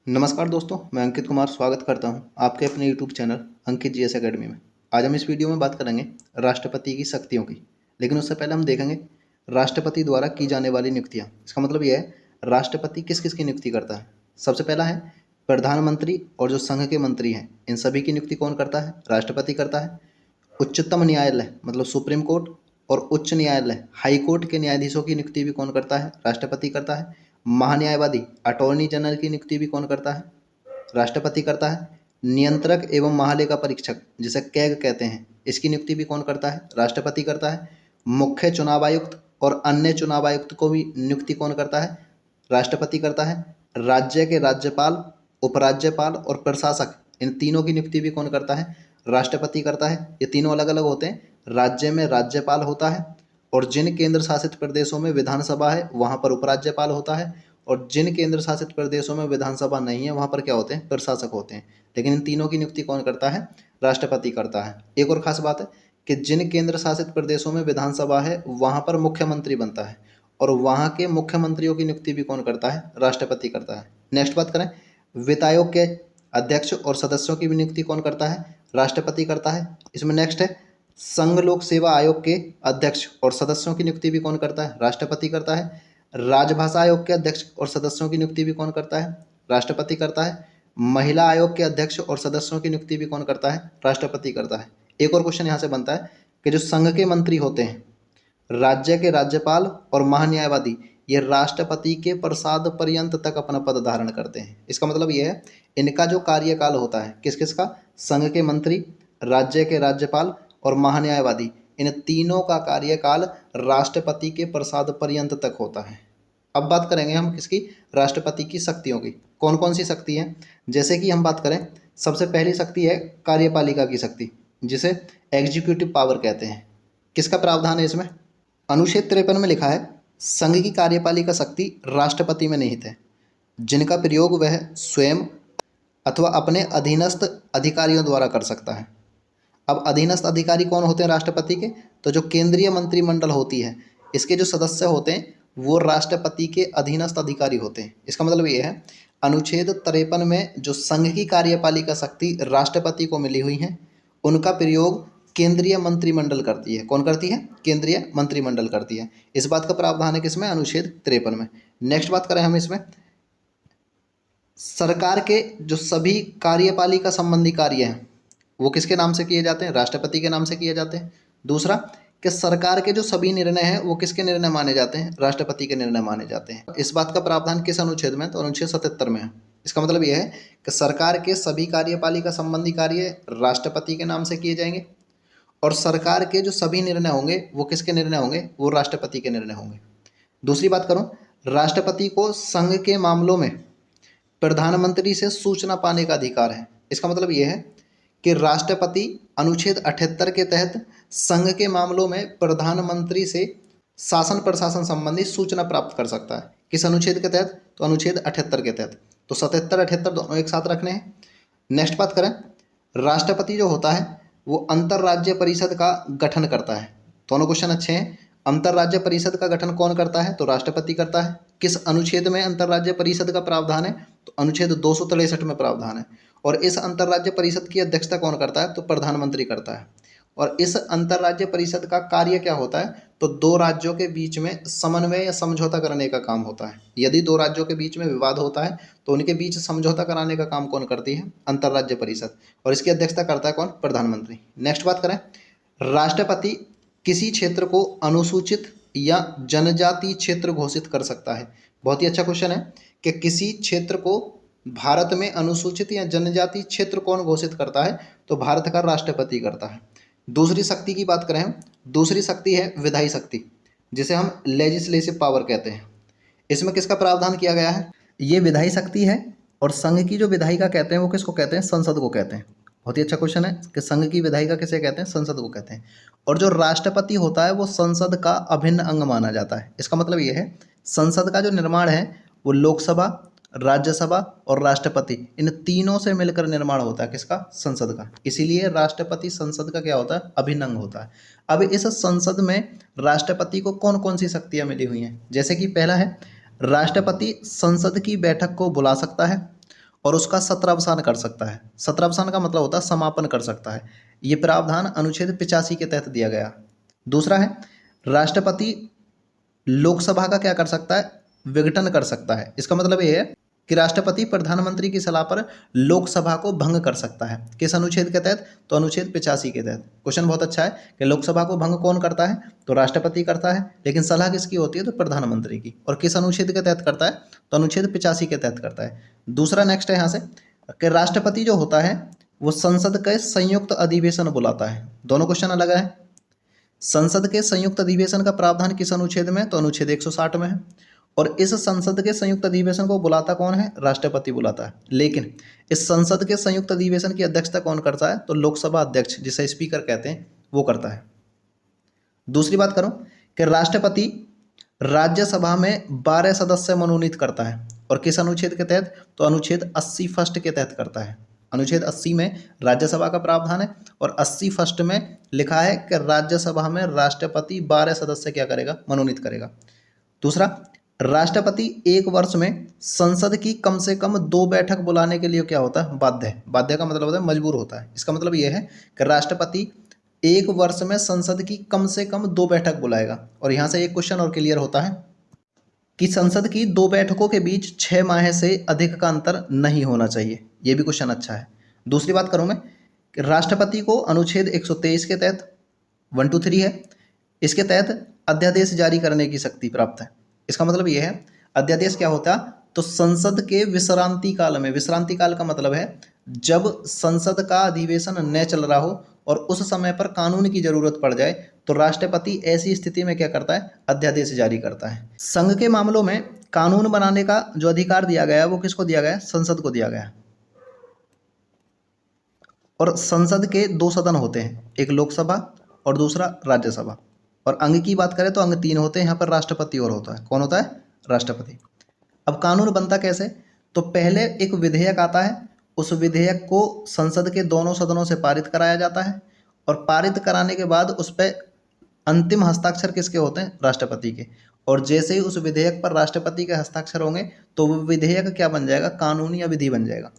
नमस्कार दोस्तों, मैं अंकित कुमार स्वागत करता हूं आपके अपने यूट्यूब चैनल अंकित जीएस एकेडमी में। आज हम इस वीडियो में बात करेंगे राष्ट्रपति की शक्तियों की। लेकिन उससे पहले हम देखेंगे राष्ट्रपति द्वारा की जाने वाली नियुक्तियां। इसका मतलब यह है राष्ट्रपति किस किस की नियुक्ति करता है। सबसे पहला है प्रधानमंत्री और जो संघ के मंत्री हैं इन सभी की नियुक्ति कौन करता है? राष्ट्रपति करता है। उच्चतम न्यायालय मतलब सुप्रीम कोर्ट और उच्च न्यायालय हाई कोर्ट के न्यायाधीशों की नियुक्ति भी कौन करता है? राष्ट्रपति करता है। महान्यायवादी अटॉर्नी जनरल की नियुक्ति भी कौन करता है? राष्ट्रपति करता है। नियंत्रक एवं महालेखा परीक्षक जिसे कैग कहते हैं इसकी नियुक्ति भी कौन करता है? राष्ट्रपति करता है। मुख्य चुनाव आयुक्त और अन्य चुनाव आयुक्त को भी नियुक्ति कौन करता है? राष्ट्रपति करता है। राज्य के राज्यपाल, उपराज्यपाल और प्रशासक इन तीनों की नियुक्ति भी कौन करता है? राष्ट्रपति करता है। ये तीनों अलग अलग होते हैं। राज्य में राज्यपाल होता है और जिन केंद्र शासित प्रदेशों में विधानसभा है वहाँ पर उपराज्यपाल होता है और जिन केंद्र शासित प्रदेशों में विधानसभा नहीं है वहाँ पर क्या होते हैं? प्रशासक होते हैं। लेकिन इन तीनों की नियुक्ति कौन करता है? राष्ट्रपति करता है। एक और खास बात है कि जिन केंद्र शासित प्रदेशों में विधानसभा है वहाँ पर मुख्यमंत्री बनता है और वहाँ के मुख्यमंत्रियों की नियुक्ति भी कौन करता है? राष्ट्रपति करता है। नेक्स्ट बात करें, वित्त आयोग के अध्यक्ष और सदस्यों की भी नियुक्ति कौन करता है? राष्ट्रपति करता है। इसमें नेक्स्ट है संघ लोक सेवा आयोग के अध्यक्ष और सदस्यों की नियुक्ति भी कौन करता है? राष्ट्रपति करता है। राजभाषा आयोग के अध्यक्ष और सदस्यों की नियुक्ति भी कौन करता है? राष्ट्रपति करता है। महिला आयोग के अध्यक्ष और सदस्यों की नियुक्ति भी कौन करता है? राष्ट्रपति करता है। एक और क्वेश्चन यहाँ से बनता है कि जो संघ के मंत्री होते हैं, राज्य के राज्यपाल और महान्यायवादी, ये राष्ट्रपति के प्रसाद पर्यंत तक अपना पद धारण करते हैं। इसका मतलब ये है इनका जो कार्यकाल होता है किस किस का? संघ के मंत्री, राज्य के राज्यपाल और महान्यायवादी, इन तीनों का कार्यकाल राष्ट्रपति के प्रसाद पर्यंत तक होता है। अब बात करेंगे हम किसकी? राष्ट्रपति की शक्तियों की। कौन कौन सी शक्ति हैं? जैसे कि हम बात करें, सबसे पहली शक्ति है कार्यपालिका की शक्ति जिसे एग्जीक्यूटिव पावर कहते हैं। किसका प्रावधान है इसमें? अनुच्छेद 53 में लिखा है संघ की कार्यपालिका शक्ति राष्ट्रपति में निहित है, जिनका प्रयोग वह स्वयं अथवा अपने अधीनस्थ अधिकारियों द्वारा कर सकता है। अब अधीनस्थ अधिकारी कौन होते हैं राष्ट्रपति के? तो जो केंद्रीय मंत्रिमंडल होती है इसके जो सदस्य होते हैं वो राष्ट्रपति के अधीनस्थ अधिकारी होते हैं। इसका मतलब ये है अनुच्छेद 53 में जो संघ की कार्यपालिका शक्ति राष्ट्रपति को मिली हुई है उनका प्रयोग केंद्रीय मंत्रिमंडल करती है। कौन करती है? केंद्रीय मंत्रिमंडल करती है। इस बात का प्रावधान है किसमें? अनुच्छेद 53 में। नेक्स्ट बात करें हम इसमें, सरकार के जो सभी कार्यपालिका संबंधी कार्य हैं वो किसके नाम से किए जाते हैं? राष्ट्रपति के नाम से किए जाते हैं। दूसरा कि सरकार के जो सभी निर्णय हैं वो किसके निर्णय माने जाते हैं? राष्ट्रपति के निर्णय माने जाते हैं। इस बात का प्रावधान किस अनुच्छेद में? तो अनुच्छेद 77 में है। इसका मतलब यह है कि सरकार के सभी कार्यपालिका संबंधी कार्य राष्ट्रपति के नाम से किए जाएंगे और सरकार के जो सभी निर्णय होंगे वो किसके निर्णय होंगे? वो राष्ट्रपति के निर्णय होंगे। दूसरी बात करूं, राष्ट्रपति को संघ के मामलों में प्रधानमंत्री से सूचना पाने का अधिकार है। इसका मतलब यह है कि राष्ट्रपति अनुच्छेद 78 के तहत संघ के मामलों में प्रधानमंत्री से शासन प्रशासन संबंधी सूचना प्राप्त कर सकता है। किस अनुच्छेद के तहत? तो अनुच्छेद 78 के तहत। तो 77 78 दोनों एक साथ रखने हैं। नेक्स्ट बात करें, राष्ट्रपति जो होता है वो अंतर्राज्य परिषद का गठन करता है। दोनों क्वेश्चन अच्छे हैं। अंतर्राज्य परिषद का गठन कौन करता है? तो राष्ट्रपति करता है। किस अनुच्छेद में अंतर्राज्य परिषद का प्रावधान है? तो अनुच्छेद 263 में प्रावधान है। और इस अंतर्राज्य परिषद की अध्यक्षता कौन करता है? तो प्रधानमंत्री करता है। और इस अंतर्राज्य परिषद का कार्य क्या होता है? तो दो राज्यों के बीच में समन्वय या समझौता करने का काम होता है। यदि दो राज्यों के बीच में विवाद होता है तो उनके बीच समझौता कराने का काम कौन करती है? अंतर्राज्य परिषद। और इसकी अध्यक्षता करता है कौन? प्रधानमंत्री। नेक्स्ट बात करें, राष्ट्रपति किसी क्षेत्र को अनुसूचित या जनजाति क्षेत्र घोषित कर सकता है। बहुत ही अच्छा क्वेश्चन है कि किसी क्षेत्र को भारत में अनुसूचित या जनजाति क्षेत्र कौन घोषित करता है? तो भारत का राष्ट्रपति करता है। दूसरी शक्ति की बात करें, दूसरी शक्ति है विधायी शक्ति जिसे हम लेजिस्लेटिव पावर कहते हैं। इसमें किसका प्रावधान किया गया है? ये विधायी शक्ति है और संघ की जो विधायिका कहते हैं वो किसको कहते हैं? संसद को कहते हैं। बहुत ही अच्छा क्वेश्चन है कि संघ की विधायिका किसे कहते हैं? संसद को कहते हैं। और जो राष्ट्रपति होता है वो संसद का अभिन्न अंग माना जाता है। इसका मतलब ये है संसद का जो निर्माण है वो लोकसभा, राज्यसभा और राष्ट्रपति इन तीनों से मिलकर निर्माण होता है। किसका? संसद का। इसीलिए राष्ट्रपति संसद का क्या होता है? अभिन्न अंग होता है। अब इस संसद में राष्ट्रपति को कौन कौन सी शक्तियां मिली हुई हैं? जैसे कि पहला है राष्ट्रपति संसद की बैठक को बुला सकता है और उसका सत्रावसान कर सकता है। सत्रावसान का मतलब होता है समापन कर सकता है। ये प्रावधान अनुच्छेद 85 के तहत दिया गया। दूसरा है राष्ट्रपति लोकसभा का क्या कर सकता है, विघटन कर सकता है। इसका मतलब ये है कि राष्ट्रपति प्रधानमंत्री की सलाह पर लोकसभा को भंग कर सकता है। किस अनुच्छेद के तहत, तो अनुच्छेद 85 के तहत। क्वेश्चन बहुत अच्छा है कि लोकसभा को भंग कौन करता है, तो राष्ट्रपति करता है, लेकिन सलाह किसकी होती है, तो प्रधानमंत्री की। और किस अनुच्छेद के तहत करता है, तो अनुच्छेद 85 के तहत करता है। दूसरा नेक्स्ट है यहाँ से कि राष्ट्रपति जो होता है वो संसद के संयुक्त अधिवेशन बुलाता है। दोनों क्वेश्चन अलग है। संसद के संयुक्त अधिवेशन का प्रावधान किस अनुच्छेद में, तो अनुच्छेद 160 में है। और इस संसद के संयुक्त अधिवेशन को बुलाता कौन है, राष्ट्रपति बुलाता है। लेकिन इस संसद के संयुक्त अधिवेशन की अध्यक्षता कौन करता है, तो लोकसभा अध्यक्ष, जिसे स्पीकर कहते हैं, वो करता है। दूसरी बात करूं कि राष्ट्रपति राज्यसभा में 12 सदस्य मनोनीत करता है। और किस अनुच्छेद के तहत, तो अनुच्छेद 80 फर्स्ट के तहत करता है। अनुच्छेद 80 में राज्यसभा का प्रावधान है और 80 फर्स्ट में लिखा है कि राज्यसभा में राष्ट्रपति 12 सदस्य क्या करेगा, मनोनीत करेगा। दूसरा, राष्ट्रपति एक वर्ष में संसद की कम से कम 2 बैठक बुलाने के लिए क्या होता है, बाध्य है। बाध्य का मतलब होता है मजबूर होता है। इसका मतलब यह है कि राष्ट्रपति एक वर्ष में संसद की कम से कम 2 बैठक बुलाएगा। और यहाँ से एक क्वेश्चन और क्लियर होता है कि संसद की 2 बैठकों के बीच 6 माह से अधिक का अंतर नहीं होना चाहिए। ये भी क्वेश्चन अच्छा है। दूसरी बात करूँ मैं कि राष्ट्रपति को अनुच्छेद 123 के तहत 1 2 3 है, इसके तहत अध्यादेश जारी करने की शक्ति प्राप्त है। इसका मतलब यह है, अध्यादेश क्या होता है, तो संसद के विश्रांति काल में, विश्रांति काल का मतलब है जब संसद का अधिवेशन न चल रहा हो और उस समय पर कानून की जरूरत पड़ जाए, तो राष्ट्रपति ऐसी स्थिति में क्या करता है, अध्यादेश जारी करता है। संघ के मामलों में कानून बनाने का जो अधिकार दिया गया है वो किसको दिया गया है, संसद को दिया गया है। और संसद के 2 सदन होते हैं, एक लोकसभा और दूसरा राज्यसभा। और अंग की बात करें तो अंग 3 होते हैं, यहाँ पर राष्ट्रपति और होता है। कौन होता है, राष्ट्रपति। अब कानून बनता कैसे, तो पहले एक विधेयक आता है, उस विधेयक को संसद के दोनों सदनों से पारित कराया जाता है। और पारित कराने के बाद उस पर अंतिम हस्ताक्षर किसके होते हैं, राष्ट्रपति के। और जैसे ही उस विधेयक पर राष्ट्रपति के हस्ताक्षर होंगे तो वो विधेयक क्या बन जाएगा, कानून या विधि बन जाएगा।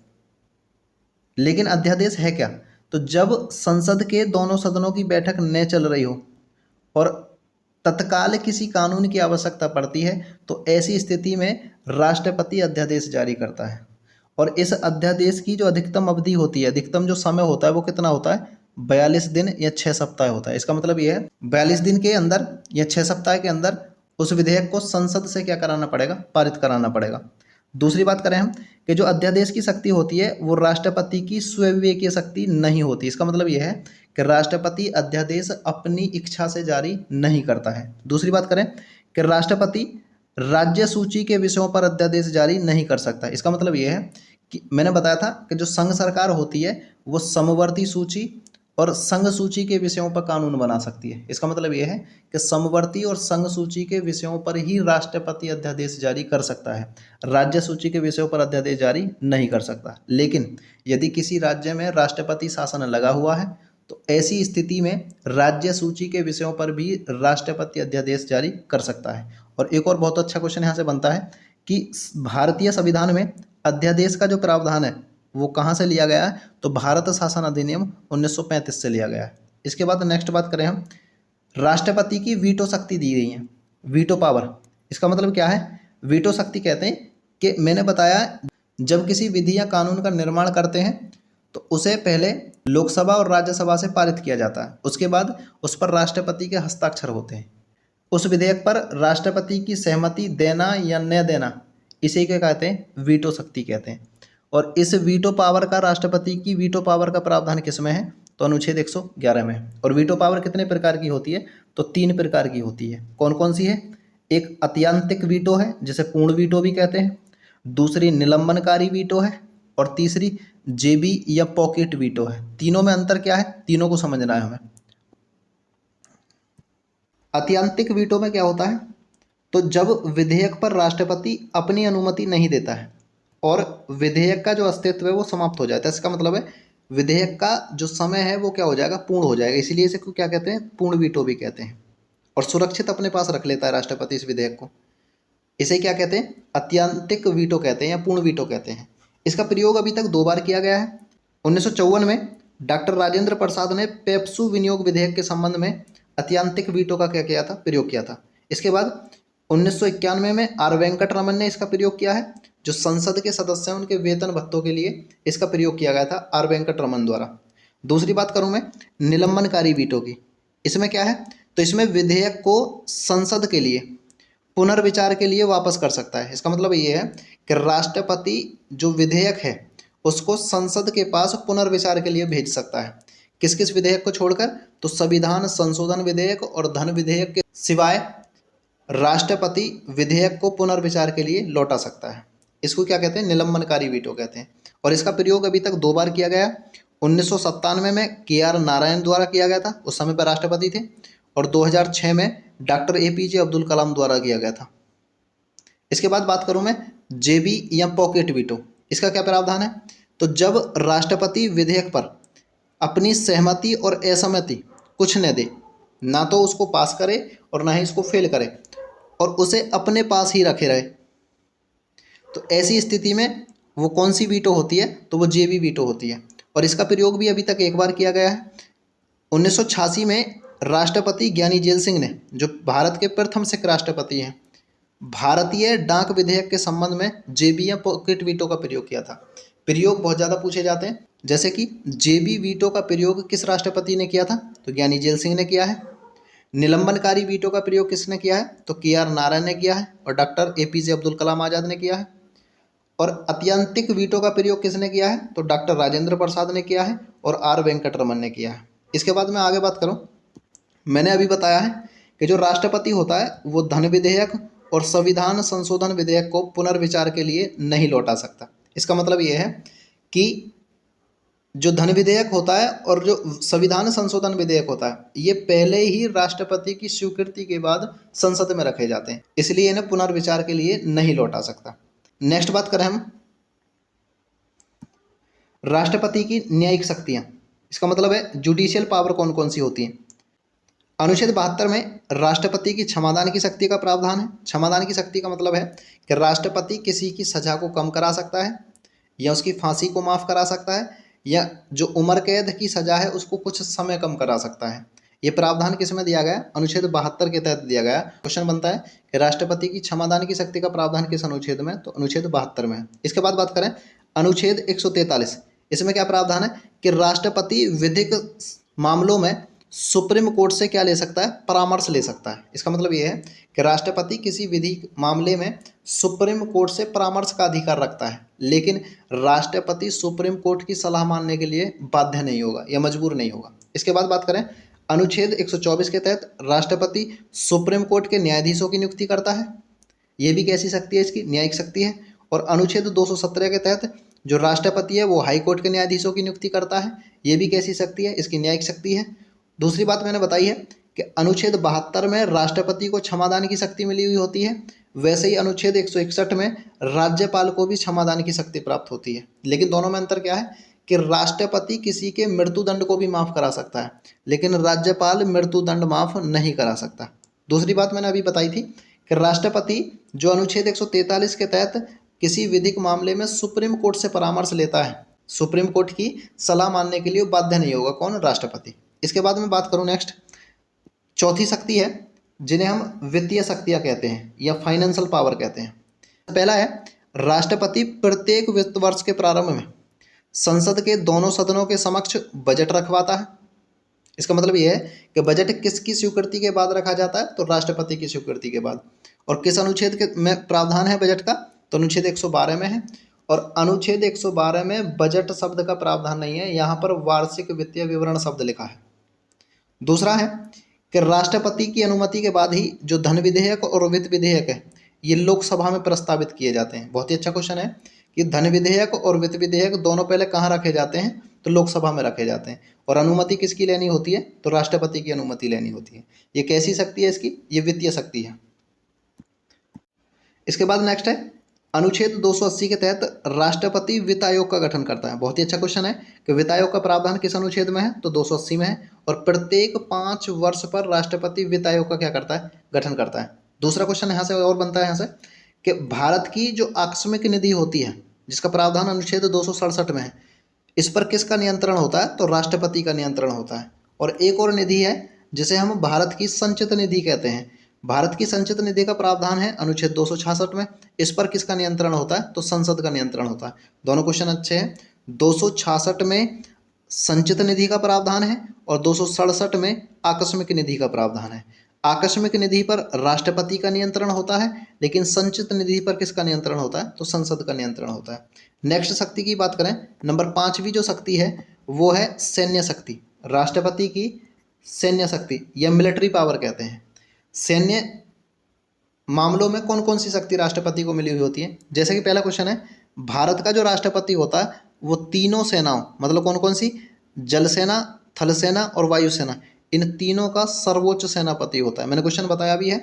लेकिन अध्यादेश है क्या, तो जब संसद के दोनों सदनों की बैठक न चल रही हो और तत्काल किसी कानून की आवश्यकता पड़ती है, तो ऐसी स्थिति में राष्ट्रपति अध्यादेश जारी करता है। और इस अध्यादेश की जो अधिकतम अवधि होती है, अधिकतम जो समय होता है वो कितना होता है, 42 दिन या 6 सप्ताह होता है। इसका मतलब ये है 42 दिन के अंदर या 6 सप्ताह के अंदर उस विधेयक को संसद से क्या कराना पड़ेगा, पारित कराना पड़ेगा। दूसरी बात करें हम कि जो अध्यादेश की शक्ति होती है वो राष्ट्रपति की स्वविवेकीय शक्ति नहीं होती। इसका मतलब यह है कि राष्ट्रपति अध्यादेश अपनी इच्छा से जारी नहीं करता है। दूसरी बात करें कि राष्ट्रपति राज्य सूची के विषयों पर अध्यादेश जारी नहीं कर सकता। इसका मतलब यह है कि मैंने बताया था कि जो संघ सरकार होती है वो समवर्ती सूची और संघ सूची के विषयों पर कानून बना सकती है। इसका मतलब यह है कि समवर्ती और संघ सूची के विषयों पर ही राष्ट्रपति अध्यादेश जारी कर सकता है, राज्य सूची के विषयों पर अध्यादेश जारी नहीं कर सकता। लेकिन यदि किसी राज्य में राष्ट्रपति शासन लगा हुआ है तो ऐसी स्थिति में राज्य सूची के विषयों पर भी राष्ट्रपति अध्यादेश जारी कर सकता है। और एक और बहुत अच्छा क्वेश्चन यहाँ से बनता है कि भारतीय संविधान में अध्यादेश का जो प्रावधान है वो कहाँ से लिया गया है, तो भारत शासन अधिनियम 1935 से लिया गया है। इसके बाद नेक्स्ट बात करें हम, राष्ट्रपति की वीटो शक्ति दी गई है, वीटो पावर। इसका मतलब क्या है, वीटो शक्ति कहते हैं कि मैंने बताया जब किसी विधि या कानून का निर्माण करते हैं तो उसे पहले लोकसभा और राज्यसभा से पारित किया जाता है, उसके बाद उस पर राष्ट्रपति के हस्ताक्षर होते हैं। उस विधेयक पर राष्ट्रपति की सहमति देना या न देना, इसे क्या कहते हैं, वीटो शक्ति कहते हैं। और इस वीटो पावर का, राष्ट्रपति की वीटो पावर का प्रावधान किस में है, तो अनुच्छेद 111 में। और वीटो पावर कितने प्रकार की होती है, तो 3 प्रकार की होती है। कौन कौन सी है, एक अत्यंतिक वीटो है जिसे पूर्ण वीटो भी कहते हैं, दूसरी निलंबनकारी वीटो है, और तीसरी जेबी या पॉकेट वीटो है। तीनों में अंतर क्या है, तीनों को समझना है हमें। अत्यंतिक वीटो में क्या होता है, तो जब विधेयक पर राष्ट्रपति अपनी अनुमति नहीं देता है और विधेयक का जो अस्तित्व है वो समाप्त हो जाता है। इसका मतलब है विधेयक का जो समय है वो क्या हो जाएगा, पूर्ण हो जाएगा। इसीलिए इसे क्या कहते हैं, पूर्ण वीटो भी कहते हैं। और सुरक्षित अपने पास रख लेता है राष्ट्रपति इस विधेयक को। इसे क्या कहते हैं, अत्यंतिक वीटो कहते हैं या पूर्ण वीटो कहते हैं। इसका प्रयोग अभी तक 2 बार किया गया है। 1954 में डॉक्टर राजेंद्र प्रसाद ने पेप्सू विनियोग विधेयक के संबंध में अत्यंतिक वीटो का क्या किया था, प्रयोग किया था। इसके बाद 1991 में आर वेंकट रमन ने इसका प्रयोग किया है। जो संसद के सदस्य हैं उनके वेतन भत्तों के लिए इसका प्रयोग किया गया था आर वेंकट रमन द्वारा। दूसरी बात करूं मैं निलंबनकारी वीटो की। इसमें क्या है, तो इसमें विधेयक को संसद के लिए पुनर्विचार के लिए वापस कर सकता है। इसका मतलब ये है कि राष्ट्रपति जो विधेयक है उसको संसद के पास पुनर्विचार के लिए भेज सकता है। किस किस विधेयक को छोड़कर, तो संविधान संशोधन विधेयक और धन विधेयक के सिवाय राष्ट्रपति विधेयक को पुनर्विचार के लिए लौटा सकता है। इसको क्या कहते हैं, निलंबनकारी वीटो कहते हैं। और इसका प्रयोग अभी तक 2 बार किया गया। 1997 में KR नारायण द्वारा किया गया था, उस समय पर राष्ट्रपति थे, और 2006 में डॉक्टर APJ अब्दुल कलाम द्वारा किया गया था। इसके बाद बात करूं मैं JB या पॉकेट वीटो। इसका क्या प्रावधान है, तो जब राष्ट्रपति विधेयक पर अपनी सहमति और असहमति कुछ न दे, ना तो उसको पास करे और ना ही इसको फेल करे, और उसे अपने पास ही रखे रहे, तो ऐसी स्थिति में वो कौन सी वीटो होती है, तो वो JB वीटो होती है। और इसका प्रयोग भी अभी तक 1 बार किया गया है। 1986 में राष्ट्रपति ज्ञानी जेल सिंह ने, जो भारत के प्रथम सिख राष्ट्रपति हैं, भारतीय डाक विधेयक के संबंध में JB या पॉकेट वीटो का प्रयोग किया था। प्रयोग बहुत ज़्यादा पूछे जाते हैं, जैसे कि JB वीटो का प्रयोग किस राष्ट्रपति ने किया था, तो ज्ञानी जेल सिंह ने किया है। निलंबनकारी वीटो का प्रयोग किसने किया है, तो KR नारायण ने किया है और डॉक्टर APJ अब्दुल कलाम आज़ाद ने किया है। और अत्यंतिक वीटो का प्रयोग किसने किया है, तो डॉक्टर राजेंद्र प्रसाद ने किया है और आर वेंकट रमन ने किया है। इसके बाद मैं आगे बात करूं, मैंने अभी बताया है कि जो राष्ट्रपति होता है वो धन विधेयक और संविधान संशोधन विधेयक को पुनर्विचार के लिए नहीं लौटा सकता। इसका मतलब ये है कि जो धन विधेयक होता है और जो संविधान संशोधन विधेयक होता है, ये पहले ही राष्ट्रपति की स्वीकृति के बाद संसद में रखे जाते हैं, इसलिए इन्हें पुनर्विचार के लिए नहीं लौटा सकता। नेक्स्ट बात करें हम राष्ट्रपति की न्यायिक शक्तियां। इसका मतलब है जुडिशियल पावर कौन कौन सी होती हैं। अनुच्छेद 72 में राष्ट्रपति की क्षमादान की शक्ति का प्रावधान है। क्षमादान की शक्ति का मतलब है कि राष्ट्रपति किसी की सजा को कम करा सकता है, या उसकी फांसी को माफ़ करा सकता है, या जो उम्र कैद की सजा है उसको कुछ समय कम करा सकता है। ये प्रावधान किस में दिया गया, अनुच्छेद 72 के तहत दिया गया। क्वेश्चन बनता है कि राष्ट्रपति की क्षमादान की शक्ति का प्रावधान किस अनुच्छेद में, तो अनुच्छेद 72 में है। इसके बाद बात करें अनुच्छेद 143, इसमें क्या प्रावधान है कि राष्ट्रपति विधिक मामलों में सुप्रीम कोर्ट से क्या ले सकता है, परामर्श ले सकता है। इसका मतलब ये है कि राष्ट्रपति किसी विधि मामले में सुप्रीम कोर्ट से परामर्श का अधिकार रखता है, लेकिन राष्ट्रपति सुप्रीम कोर्ट की सलाह मानने के लिए बाध्य नहीं होगा या मजबूर नहीं होगा। इसके बाद बात करें अनुच्छेद 124 के तहत राष्ट्रपति सुप्रीम कोर्ट के न्यायाधीशों की नियुक्ति करता है। ये भी कैसी शक्ति है, इसकी न्यायिक शक्ति है। और अनुच्छेद 217 के तहत जो राष्ट्रपति है वो हाई कोर्ट के न्यायाधीशों की नियुक्ति करता है। ये भी कैसी शक्ति है, इसकी न्यायिक शक्ति है। दूसरी बात मैंने बताई है कि अनुच्छेद 72 में राष्ट्रपति को क्षमादान की शक्ति मिली हुई होती है, वैसे ही अनुच्छेद 161 में राज्यपाल को भी क्षमादान की शक्ति प्राप्त होती है। लेकिन दोनों में अंतर क्या है कि राष्ट्रपति किसी के मृत्युदंड को भी माफ़ करा सकता है, लेकिन राज्यपाल मृत्युदंड माफ़ नहीं करा सकता। दूसरी बात मैंने अभी बताई थी कि राष्ट्रपति जो अनुच्छेद 143 के तहत किसी विधिक मामले में सुप्रीम कोर्ट से परामर्श लेता है, सुप्रीम कोर्ट की सलाह मानने के लिए बाध्य नहीं होगा, कौन, राष्ट्रपति। इसके बाद मैं बात करूं नेक्स्ट, चौथी शक्ति है जिन्हें हम वित्तीय शक्तियां कहते हैं या फाइनेंशियल पावर कहते हैं। पहला है राष्ट्रपति प्रत्येक वित्त वर्ष के प्रारंभ में संसद के दोनों सदनों के समक्ष बजट रखवाता है। इसका मतलब यह है कि बजट किसकी स्वीकृति के बाद रखा जाता है, तो राष्ट्रपति की स्वीकृति के बाद। और किस अनुच्छेद के में प्रावधान है बजट का, तो अनुच्छेद 112 में है। और अनुच्छेद 112 में बजट शब्द का प्रावधान नहीं है, यहाँ पर वार्षिक वित्तीय विवरण शब्द लिखा है। दूसरा है कि राष्ट्रपति की अनुमति के बाद ही जो धन विधेयक और वित्त विधेयक है ये लोकसभा में प्रस्तावित किए जाते हैं। बहुत ही अच्छा क्वेश्चन है कि धन विधेयक और वित्त विधेयक दोनों पहले कहाँ रखे जाते हैं, तो लोकसभा में रखे जाते हैं। और अनुमति किसकी लेनी होती है, तो राष्ट्रपति की अनुमति लेनी होती है। ये कैसी शक्ति है इसकी, ये वित्तीय शक्ति है। इसके बाद नेक्स्ट है अनुच्छेद 280 के तहत राष्ट्रपति वित्त आयोग का गठन करता है। बहुत ही अच्छा क्वेश्चन है कि वित्त आयोग का प्रावधान किस अनुच्छेद में है, तो 280 में है। और प्रत्येक 5 वर्ष पर राष्ट्रपति वित्त आयोग का क्या करता है, गठन करता है। दूसरा क्वेश्चन यहाँ से और बनता है यहाँ से कि भारत की जो आकस्मिक निधि होती है जिसका प्रावधान अनुच्छेद 267 में है। इस पर किसका नियंत्रण होता है? तो राष्ट्रपति का नियंत्रण होता है। और एक और निधि है जिसे हम भारत की संचित निधि कहते हैं। भारत की संचित निधि का प्रावधान है अनुच्छेद 266 में। इस पर किसका नियंत्रण होता है? तो संसद का नियंत्रण होता है। दोनों क्वेश्चन अच्छे हैं। 266 में संचित निधि का प्रावधान है और 267 में आकस्मिक निधि का प्रावधान है। आकस्मिक निधि पर राष्ट्रपति का नियंत्रण होता है, लेकिन संचित निधि पर किसका नियंत्रण होता है? तो संसद का नियंत्रण होता है। नेक्स्ट शक्ति की बात करें, नंबर 5वीं जो शक्ति है वो है सैन्य शक्ति। राष्ट्रपति की सैन्य शक्ति या मिलिट्री पावर कहते हैं। सैन्य मामलों में कौन कौन सी शक्ति राष्ट्रपति को मिली हुई होती है? जैसे कि पहला क्वेश्चन है, भारत का जो राष्ट्रपति होता है वो तीनों सेनाओं, मतलब कौन कौन सी? जल सेना, थल सेना और वायुसेना, इन तीनों का सर्वोच्च सेनापति होता है। मैंने क्वेश्चन बताया भी है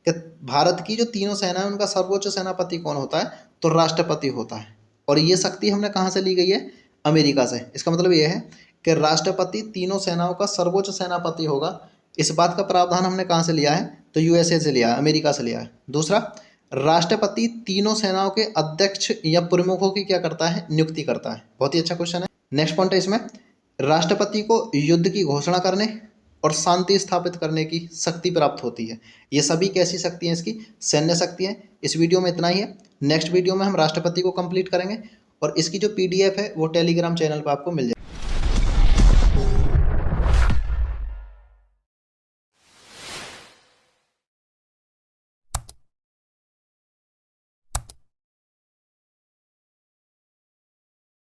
कि भारत की जो तीनों सेना है उनका सर्वोच्च सेनापति कौन होता है? तो राष्ट्रपति होता है। और ये शक्ति हमने कहाँ से ली गई है? अमेरिका से। इसका मतलब ये है कि राष्ट्रपति तीनों सेनाओं का सर्वोच्च सेनापति होगा। इस बात का प्रावधान हमने कहाँ से लिया है? तो यूएसए से लिया है, अमेरिका से लिया है। दूसरा, राष्ट्रपति तीनों सेनाओं के अध्यक्ष या प्रमुखों की क्या करता है? नियुक्ति करता है। बहुत ही अच्छा क्वेश्चन है। नेक्स्ट पॉइंट है इसमें, राष्ट्रपति को युद्ध की घोषणा करने और शांति स्थापित करने की शक्ति प्राप्त होती है। ये सभी कैसी शक्ति हैं? इसकी सैन्य शक्ति है। इस वीडियो में इतना ही है। नेक्स्ट वीडियो में हम राष्ट्रपति को कंप्लीट करेंगे और इसकी जो PDF है वो टेलीग्राम चैनल पर आपको मिल जाएगी।